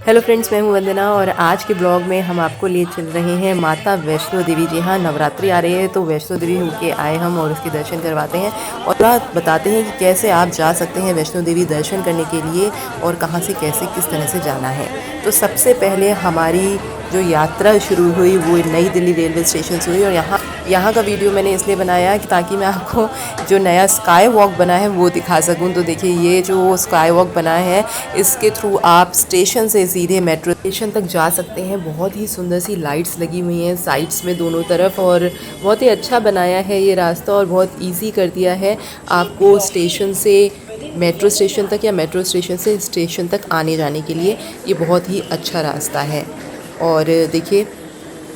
Hello friends, मैं हूं वंदना और आज के ब्लॉग में हम आपको ले चल रहे हैं माता वैष्णो देवी। जी हाँ, नवरात्रि आ रही है तो वैष्णो देवी होके आए हम और उसके दर्शन करवाते हैं और आप बताते हैं कि कैसे आप जा सकते हैं वैष्णो देवी दर्शन करने के लिए और कहां से कैसे किस तरह से जाना है। तो सबसे पहले हमारी जो यात्रा शुरू हुई वो नई दिल्ली रेलवे स्टेशन से हुई और यहाँ का वीडियो मैंने इसलिए बनाया कि ताकि मैं आपको जो नया स्काई वॉक बना है वो दिखा सकूं। तो देखिए, ये जो स्काई वॉक बना है इसके थ्रू आप स्टेशन से सीधे मेट्रो स्टेशन तक जा सकते हैं। बहुत ही सुंदर सी लाइट्स लगी हुई हैं साइड्स में दोनों तरफ और बहुत ही अच्छा बनाया है ये रास्ता और बहुत ईजी कर दिया है आपको स्टेशन से मेट्रो स्टेशन तक या मेट्रो स्टेशन से स्टेशन तक आने जाने के लिए। ये बहुत ही अच्छा रास्ता है। और देखिए,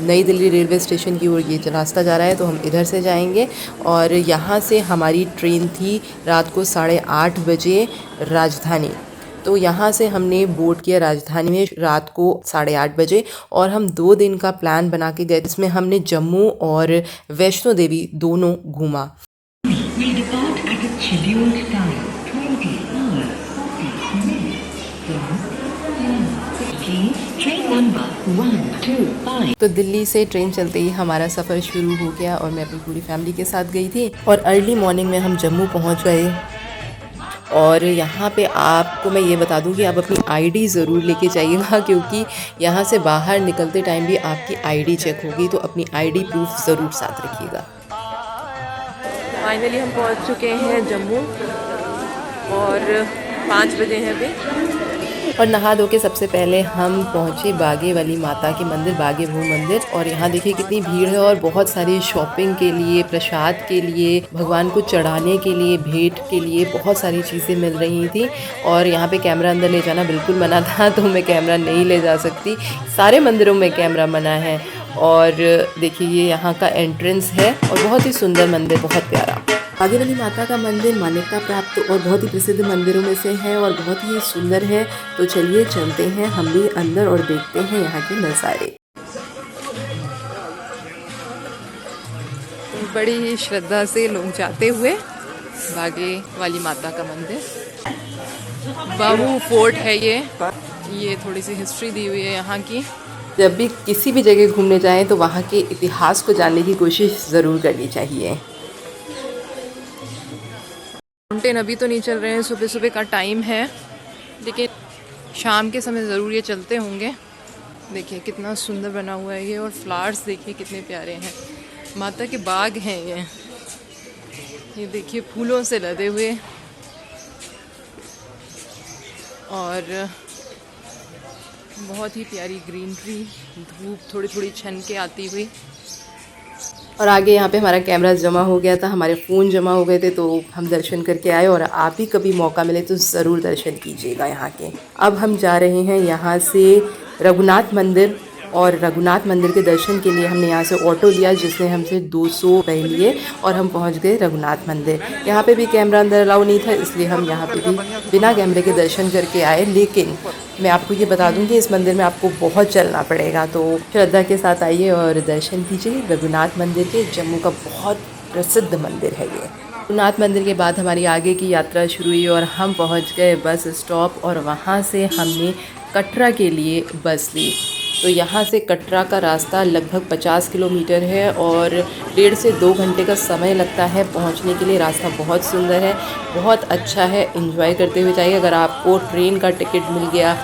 नई दिल्ली रेलवे स्टेशन की ओर ये रास्ता जा रहा है तो हम इधर से जाएंगे और यहाँ से हमारी ट्रेन थी रात को 8:30 बजे राजधानी। तो यहाँ से हमने बोर्ड किया राजधानी में रात को 8:30 बजे और हम 2 दिन का प्लान बना के गए जिसमें हमने जम्मू और वैष्णो देवी दोनों घूमा। तो दिल्ली से ट्रेन चलते ही हमारा सफ़र शुरू हो गया और मैं अपनी पूरी फैमिली के साथ गई थी और अर्ली मॉर्निंग में हम जम्मू पहुंच गए। और यहाँ पे आपको मैं ये बता दूँ कि आप अपनी आईडी ज़रूर लेके जाइएगा क्योंकि यहाँ से बाहर निकलते टाइम भी आपकी आईडी चेक होगी, तो अपनी आईडी प्रूफ ज़रूर साथ रखिएगा। फाइनली हम पहुँच चुके हैं जम्मू और 5 बजे हैं अभी और नहा धो के सबसे पहले हम पहुँचे बागे वाली माता के मंदिर, बागे भू मंदिर। और यहाँ देखिए कितनी भीड़ है और बहुत सारी शॉपिंग के लिए, प्रसाद के लिए, भगवान को चढ़ाने के लिए, भेंट के लिए बहुत सारी चीज़ें मिल रही थी। और यहाँ पे कैमरा अंदर ले जाना बिल्कुल मना था तो मैं कैमरा नहीं ले जा सकती। सारे मंदिरों में कैमरा मना है। और देखिए, ये यहाँ का एंट्रेंस है और बहुत ही सुंदर मंदिर, बहुत प्यारा। बागे वाली माता का मंदिर मान्यता प्राप्त और बहुत ही प्रसिद्ध मंदिरों में से है और बहुत ही सुंदर है। तो चलिए चलते हैं हम भी अंदर और देखते हैं यहाँ के नज़ारे। बड़ी ही श्रद्धा से लोग जाते हुए बागे वाली माता का मंदिर। बाहू फोर्ट है ये थोड़ी सी हिस्ट्री दी हुई है यहाँ की। जब भी किसी भी जगह घूमने जाएं तो वहाँ के इतिहास को जानने की कोशिश ज़रूर करनी चाहिए। माउंटेन अभी तो नहीं चल रहे हैं, सुबह सुबह का टाइम है, लेकिन शाम के समय ज़रूर ये चलते होंगे। देखिए कितना सुंदर बना हुआ है ये और फ्लावर्स देखिए कितने प्यारे हैं। माता के बाग हैं ये देखिए फूलों से लदे हुए और बहुत ही प्यारी ग्रीनरी, धूप थोड़ी थोड़ी छन के आती हुई। और आगे यहाँ पे हमारा कैमरा जमा हो गया था, हमारे फ़ोन जमा हो गए थे तो हम दर्शन करके आए और आप भी कभी मौका मिले तो ज़रूर दर्शन कीजिएगा यहाँ के। अब हम जा रहे हैं यहाँ से रघुनाथ मंदिर और रघुनाथ मंदिर के दर्शन के लिए हमने यहाँ से ऑटो लिया जिसने हमसे 200 रुपये लिए और हम पहुँच गए रघुनाथ मंदिर। यहाँ पे भी कैमरा अंदर अलाउ नहीं था इसलिए हम यहाँ पे भी बिना कैमरे के दर्शन करके आए। लेकिन मैं आपको ये बता दूं कि इस मंदिर में आपको बहुत चलना पड़ेगा, तो श्रद्धा के साथ आइए और दर्शन कीजिए रघुनाथ मंदिर के। जम्मू का बहुत प्रसिद्ध मंदिर है ये। रघुनाथ मंदिर के बाद हमारी आगे की यात्रा शुरू हुई और हम पहुंच गए बस स्टॉप और वहां से हमने कटरा के लिए बस ली। तो यहाँ से कटरा का रास्ता लगभग 50 किलोमीटर है और 1.5 से 2 घंटे का समय लगता है पहुँचने के लिए। रास्ता बहुत सुंदर है, बहुत अच्छा है, एंजॉय करते हुए जाइए। अगर आपको ट्रेन का टिकट मिल गया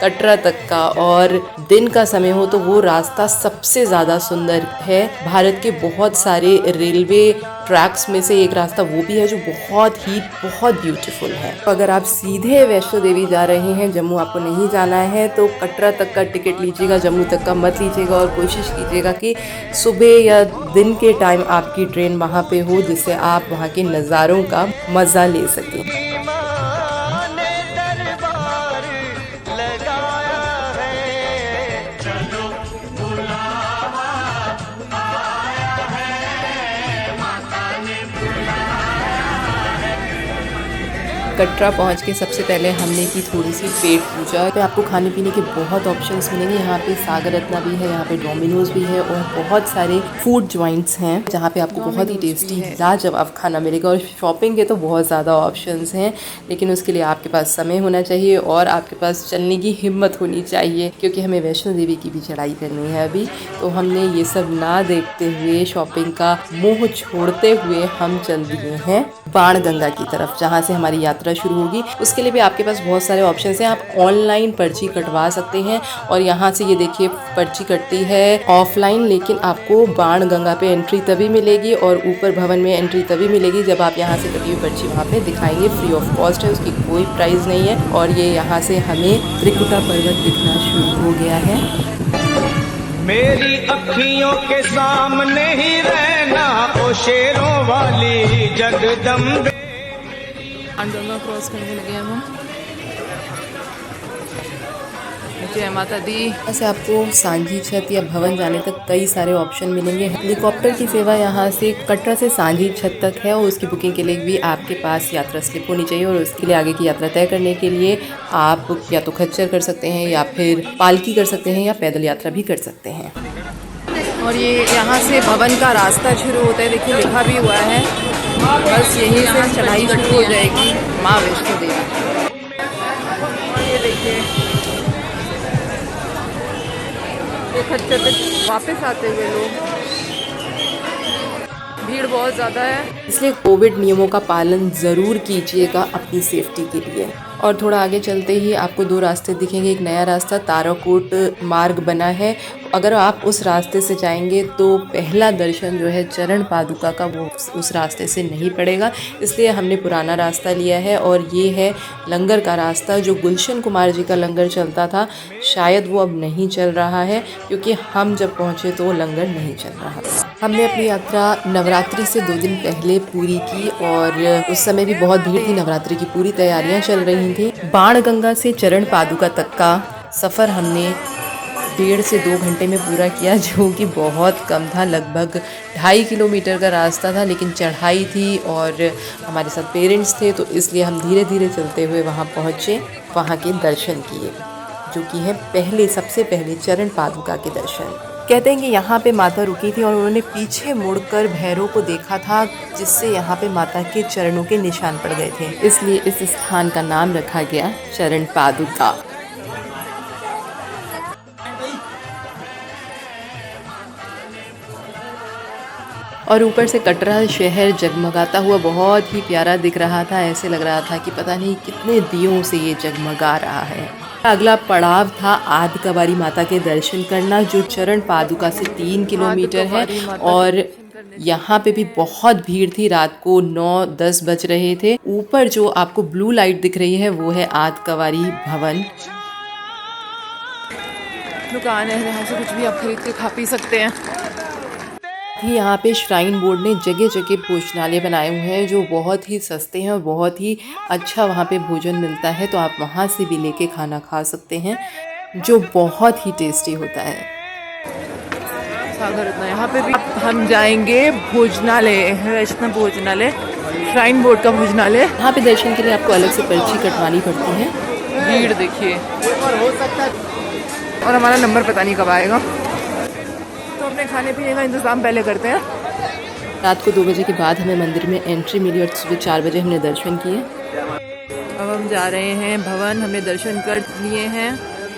कटरा तक का और दिन का समय हो तो वो रास्ता सबसे ज़्यादा सुंदर है। भारत के बहुत सारे रेलवे ट्रैक्स में से एक रास्ता वो भी है जो बहुत ब्यूटीफुल है। तो अगर आप सीधे वैष्णो देवी जा रहे हैं, जम्मू आपको नहीं जाना है, तो कटरा तक का टिकट लीजिएगा, जम्मू तक का मत लीजिएगा। और कोशिश कीजिएगा कि सुबह या दिन के टाइम आपकी ट्रेन वहाँ पे हो जिससे आप वहाँ के नज़ारों का मज़ा ले सकें। कटरा पहुंच के सबसे पहले हमने की थोड़ी सी पेट पूजा। तो आपको खाने पीने के बहुत ऑप्शंस मिलेंगे। यहाँ पे सागर रत्ना भी है, यहाँ पे डोमिनोज भी है और बहुत सारे फूड जॉइंट्स हैं जहाँ पे आपको बहुत ही टेस्टी लाजवाब खाना मिलेगा। और शॉपिंग के तो बहुत ज़्यादा ऑप्शंस हैं, लेकिन उसके लिए आपके पास समय होना चाहिए और आपके पास चलने की हिम्मत होनी चाहिए, क्योंकि हमें वैष्णो देवी की भी चढ़ाई करनी है अभी। तो हमने ये सब ना देखते हुए, शॉपिंग का मोह छोड़ते हुए हम चल दिए हैं बाणगंगा की तरफ, जहाँ से हमारी यात्रा शुरू होगी। उसके लिए भी आपके पास बहुत सारे ऑप्शंस हैं। आप ऑनलाइन पर्ची कटवा सकते हैं और यहाँ से ये देखिए पर्ची कटती है ऑफलाइन, लेकिन आपको बाणगंगा पे एंट्री तभी मिलेगी और ऊपर भवन में एंट्री तभी मिलेगी जब आप यहाँ से कटी हुई पर्ची वहाँ पे दिखाएंगे। फ्री ऑफ कॉस्ट है, उसकी कोई प्राइस नहीं है। और ये यहाँ से हमें त्रिकुटा पर्वत दिखना शुरू हो गया है। मेरी अखियों के सामने ही रहना ओ शेरों वाली जगदम्बे। बाणगंगा क्रॉस करने लगे हम। जय माता दी। ऐसे आपको सांझी छत या भवन जाने तक कई सारे ऑप्शन मिलेंगे। हेलीकॉप्टर की सेवा यहाँ से कटरा से सांझी छत तक है और उसकी बुकिंग के लिए भी आपके पास यात्रा स्लिप होनी चाहिए। और उसके लिए आगे की यात्रा तय करने के लिए आप या तो खच्चर कर सकते हैं या फिर पालकी कर सकते हैं या पैदल यात्रा भी कर सकते हैं। और ये यहाँ से भवन का रास्ता शुरू होता है, देखिए लिखा भी हुआ है। बस यहीं से चढ़ाई शुरू हो जाएगी माँ वैष्णो देवी। और ये देखिए खच्चर पे वापस आते हुए लोग, भीड़ बहुत ज़्यादा है, इसलिए कोविड नियमों का पालन ज़रूर कीजिएगा अपनी सेफ्टी के लिए। और थोड़ा आगे चलते ही आपको दो रास्ते दिखेंगे। एक नया रास्ता ताराकोट मार्ग बना है। अगर आप उस रास्ते से जाएंगे तो पहला दर्शन जो है चरण पादुका का वो उस रास्ते से नहीं पड़ेगा, इसलिए हमने पुराना रास्ता लिया है। और ये है लंगर का रास्ता, जो गुलशन कुमार जी का लंगर चलता था, शायद वो अब नहीं चल रहा है, क्योंकि हम जब पहुँचे तो लंगर नहीं चल रहा था। हमने अपनी यात्रा नवरात्रि से 2 दिन पहले पूरी की और उस समय भी बहुत भीड़ थी। नवरात्रि की पूरी तैयारियां चल रही थी। बाणगंगा से चरण पादुका तक का सफ़र हमने 1.5 से 2 घंटे में पूरा किया, जो कि बहुत कम था। लगभग 2.5 किलोमीटर का रास्ता था, लेकिन चढ़ाई थी और हमारे साथ पेरेंट्स थे, तो इसलिए हम धीरे धीरे चलते हुए वहाँ पहुँचे। वहाँ के दर्शन किए, जो कि है सबसे पहले चरण पादुका के दर्शन। कहते हैं कि यहाँ पे माता रुकी थी और उन्होंने पीछे मुड़कर भैरव को देखा था, जिससे यहाँ पे माता के चरणों के निशान पड़ गए थे, इसलिए इस स्थान का नाम रखा गया चरण पादुका। और ऊपर से कटरा शहर जगमगाता हुआ बहुत ही प्यारा दिख रहा था। ऐसे लग रहा था कि पता नहीं कितने दियों से ये जगमगा रहा है। अगला पड़ाव था आदकवारी माता के दर्शन करना, जो चरण पादुका से 3 किलोमीटर है। और यहाँ पे भी बहुत भीड़ थी। रात को 9-10 बज रहे थे। ऊपर जो आपको ब्लू लाइट दिख रही है वो है आदकवारी भवन। दुकान है, यहाँ से कुछ भी आप खरीद के खा पी सकते हैं। यहाँ पे श्राइन बोर्ड ने जगह जगह भोजनालय बनाए हुए हैं, जो बहुत ही सस्ते हैं और बहुत ही अच्छा वहाँ पे भोजन मिलता है। तो आप वहाँ से भी लेके खाना खा सकते हैं, जो बहुत ही टेस्टी होता है। सागर रत्ना, यहाँ पे भी हम जाएंगे भोजनालय, वैष्णव भोजनालय, श्राइन बोर्ड का भोजनालय। यहाँ पे दर्शन के लिए आपको अलग से पर्ची कटवानी पड़ती है। भीड़ देखिए, और हमारा नंबर पता नहीं कब आएगा, तो अपने खाने पीने का इंतज़ाम पहले करते हैं। रात को 2 बजे के बाद हमें मंदिर में एंट्री मिली और सुबह 4 बजे हमने दर्शन किए। अब हम जा रहे हैं भवन। हमने दर्शन कर लिए हैं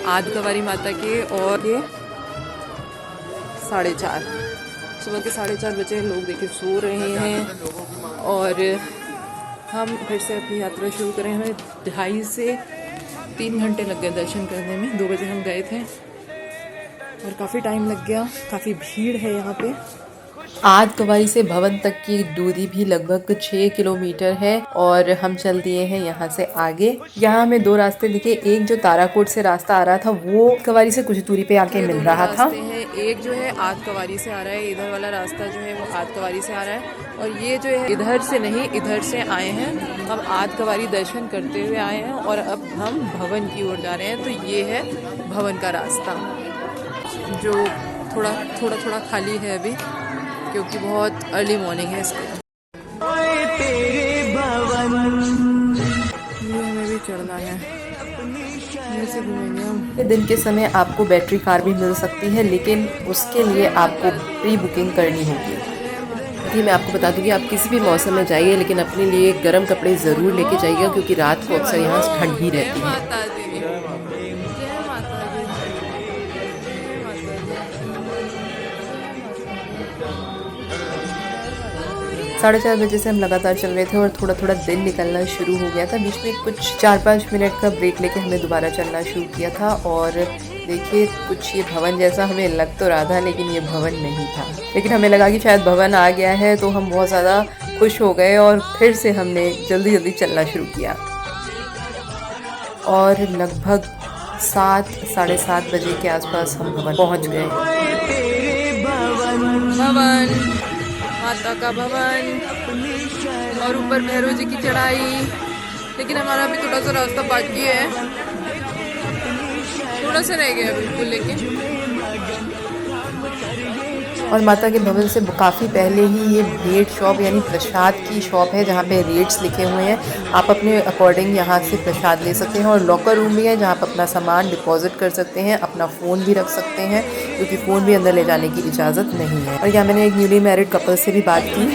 आदकवारी माता के, और ये 4:30 सुबह के 4:30 बजे लोग देखिए सो रहे हैं और हम फिर से अपनी यात्रा शुरू करें। हमें 2.5 से 3 घंटे लग गए दर्शन करने में। 2 बजे हम गए थे और काफ़ी टाइम लग गया। काफ़ी भीड़ है यहाँ पे। आदकवारी से भवन तक की दूरी भी लगभग 6 किलोमीटर है और हम चल दिए हैं यहाँ से आगे। यहाँ हमें 2 रास्ते दिखे। एक जो ताराकोट से रास्ता आ रहा था वो आदकवारी से कुछ दूरी पे आके मिल रहा था। एक जो है आदकवारी से आ रहा है, इधर वाला रास्ता जो है वो आदकवारी से आ रहा है, और ये जो है इधर से नहीं, इधर से आए हैं। हम आदकवारी दर्शन करते हुए आए हैं और अब हम भवन की ओर जा रहे हैं। तो ये है भवन का रास्ता, जो थोड़ा खाली है अभी, क्योंकि बहुत अर्ली मॉर्निंग है इसलिए। चढ़ना है, ऐसे घूमेंगे हम। दिन के समय आपको बैटरी कार भी मिल सकती है, लेकिन उसके लिए आपको प्री बुकिंग करनी होगी। मैं आपको बता दूं कि आप किसी भी मौसम में जाइए, लेकिन अपने लिए गर्म कपड़े ज़रूर लेके जाइएगा, क्योंकि रात को अक्सर यहाँ ठंड ही रहती है। 4:30 बजे से हम लगातार चल रहे थे और थोड़ा थोड़ा दिन निकलना शुरू हो गया था। बीच में कुछ 4-5 मिनट का ब्रेक लेके हमने दोबारा चलना शुरू किया था। और देखिए, कुछ ये भवन जैसा हमें लग तो रहा था, लेकिन ये भवन नहीं था। लेकिन हमें लगा कि शायद भवन आ गया है, तो हम बहुत ज़्यादा खुश हो गए और फिर से हमने जल्दी जल्दी चलना शुरू किया। और लगभग 7-7:30 बजे के आसपास हम भवन पहुँच गए। भवन, माता का भवन और ऊपर भैरव जी की चढ़ाई। लेकिन हमारा अभी थोड़ा सा रास्ता बाकी है, थोड़ा सा रह गया बिल्कुल। लेकिन और माता के भवन से काफ़ी पहले ही ये भेंट शॉप यानी प्रसाद की शॉप है, जहाँ पे रेट्स लिखे हुए हैं। आप अपने अकॉर्डिंग यहाँ से प्रसाद ले सकते हैं। और लॉकर रूम भी है, जहाँ आप अपना सामान डिपॉजिट कर सकते हैं, अपना फ़ोन भी रख सकते हैं, क्योंकि फ़ोन भी अंदर ले जाने की इजाज़त नहीं है। और यहाँ मैंने एक न्यूली मैरिड कपल से भी बात की।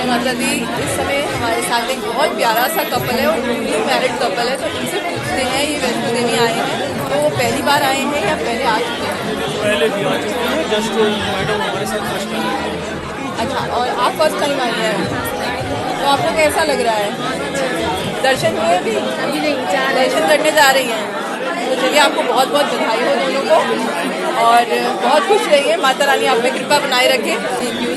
माता दी, इस समय हमारे साथ एक बहुत प्यारा सा कपल है और न्यूली मैरिड कपल है, तो उनसे पूछते हैं ये वैष्णो देवी आए हैं, तो वो पहली बार आए हैं या पहले आ चुके हैं? पहले भी आ चुके हैं, जस्ट मैडम हमारे साथ फर्स्ट टाइम। अच्छा, और आप फर्स्ट टाइम आए हैं, तो आपको कैसा लग रहा है? दर्शन हुए अभी नहीं? दर्शन करने जा रही हैं, तो चलिए आपको बहुत बहुत बधाई हो दोनों को और बहुत खुश रहिए। माता रानी आप पे कृपा बनाए रखे।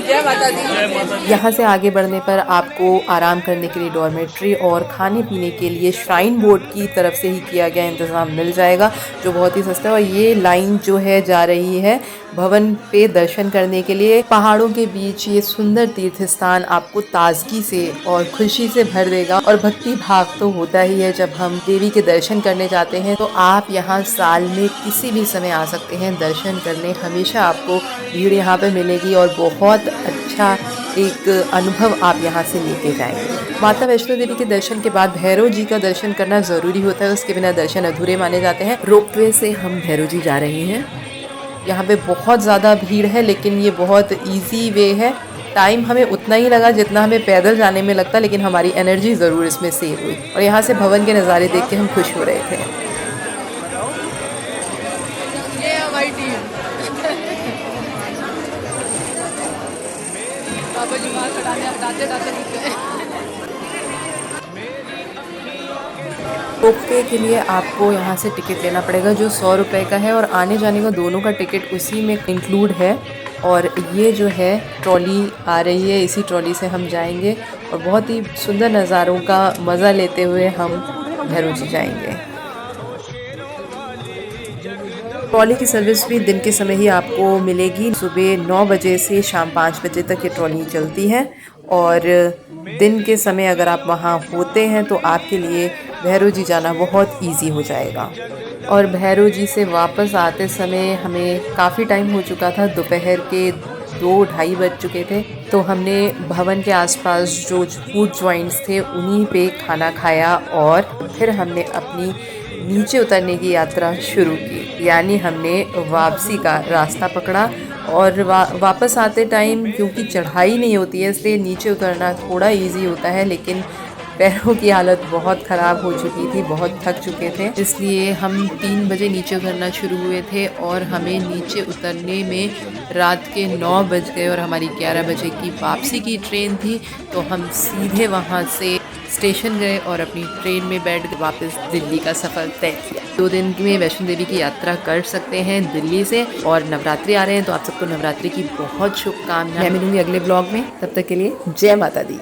जय माता दी। यहाँ से आगे बढ़ने पर आपको आराम करने के लिए डॉर्मेट्री और खाने पीने के लिए श्राइन बोर्ड की तरफ से ही किया गया इंतज़ाम मिल जाएगा, जो बहुत ही सस्ता है। और ये लाइन जो है जा रही है भवन पे दर्शन करने के लिए। पहाड़ों के बीच ये सुंदर तीर्थ स्थान आपको ताजगी से और खुशी से भर देगा। और भक्ति भाव तो होता ही है जब हम देवी के दर्शन करने जाते हैं। तो आप यहाँ साल में किसी भी समय आ सकते हैं दर्शन करने, हमेशा आपको भीड़ यहाँ पे मिलेगी और बहुत अच्छा एक अनुभव आप यहाँ से लेके जाएंगे। माता वैष्णो देवी के दर्शन के बाद भैरव जी का दर्शन करना ज़रूरी होता है, उसके बिना दर्शन अधूरे माने जाते हैं। रोपवे से हम भैरव जी जा रहे हैं। यहाँ पे बहुत ज़्यादा भीड़ है, लेकिन ये बहुत इजी वे है। टाइम हमें उतना ही लगा जितना हमें पैदल जाने में लगता, लेकिन हमारी एनर्जी ज़रूर इसमें सेव हुई। और यहाँ से भवन के नज़ारे देख के हम खुश हो रहे थे। ये हमारी टीम बाबा जी मार हटाते रोपवे के लिए आपको यहाँ से टिकट लेना पड़ेगा, जो 100 रुपये का है। और आने जाने का दोनों का टिकट उसी में इंक्लूड है। और ये जो है ट्रॉली आ रही है, इसी ट्रॉली से हम जाएंगे और बहुत ही सुंदर नज़ारों का मज़ा लेते हुए हम भैरव जी जाएंगे। ट्रॉली की सर्विस भी दिन के समय ही आपको मिलेगी। सुबह 9 बजे से शाम 5 बजे तक ये ट्रॉली चलती है। और दिन के समय अगर आप वहाँ होते हैं तो आपके लिए भैरव जी जाना बहुत इजी हो जाएगा। और भैरव जी से वापस आते समय हमें काफ़ी टाइम हो चुका था, दोपहर के 2-2:30 बज चुके थे। तो हमने भवन के आसपास जो फूड जॉइंट्स थे उन्हीं पे खाना खाया और फिर हमने अपनी नीचे उतरने की यात्रा शुरू की, यानी हमने वापसी का रास्ता पकड़ा। और वापस आते टाइम क्योंकि चढ़ाई नहीं होती है, इसलिए नीचे उतरना थोड़ा इजी होता है, लेकिन पैरों की हालत बहुत ख़राब हो चुकी थी, बहुत थक चुके थे। इसलिए हम 3 बजे नीचे उतरना शुरू हुए थे और हमें नीचे उतरने में रात के 9 बज गए और हमारी 11 बजे की वापसी की ट्रेन थी। तो हम सीधे वहाँ से स्टेशन गए और अपनी ट्रेन में बैठ के वापस दिल्ली का सफ़र तय किया। 2 दिन में वैष्णो देवी की यात्रा कर सकते हैं दिल्ली से। और नवरात्रि आ रहे हैं, तो आप सबको नवरात्रि की बहुत शुभकामनाएं। मैं मिलूंगी अगले ब्लॉग में, तब तक के लिए जय माता दी।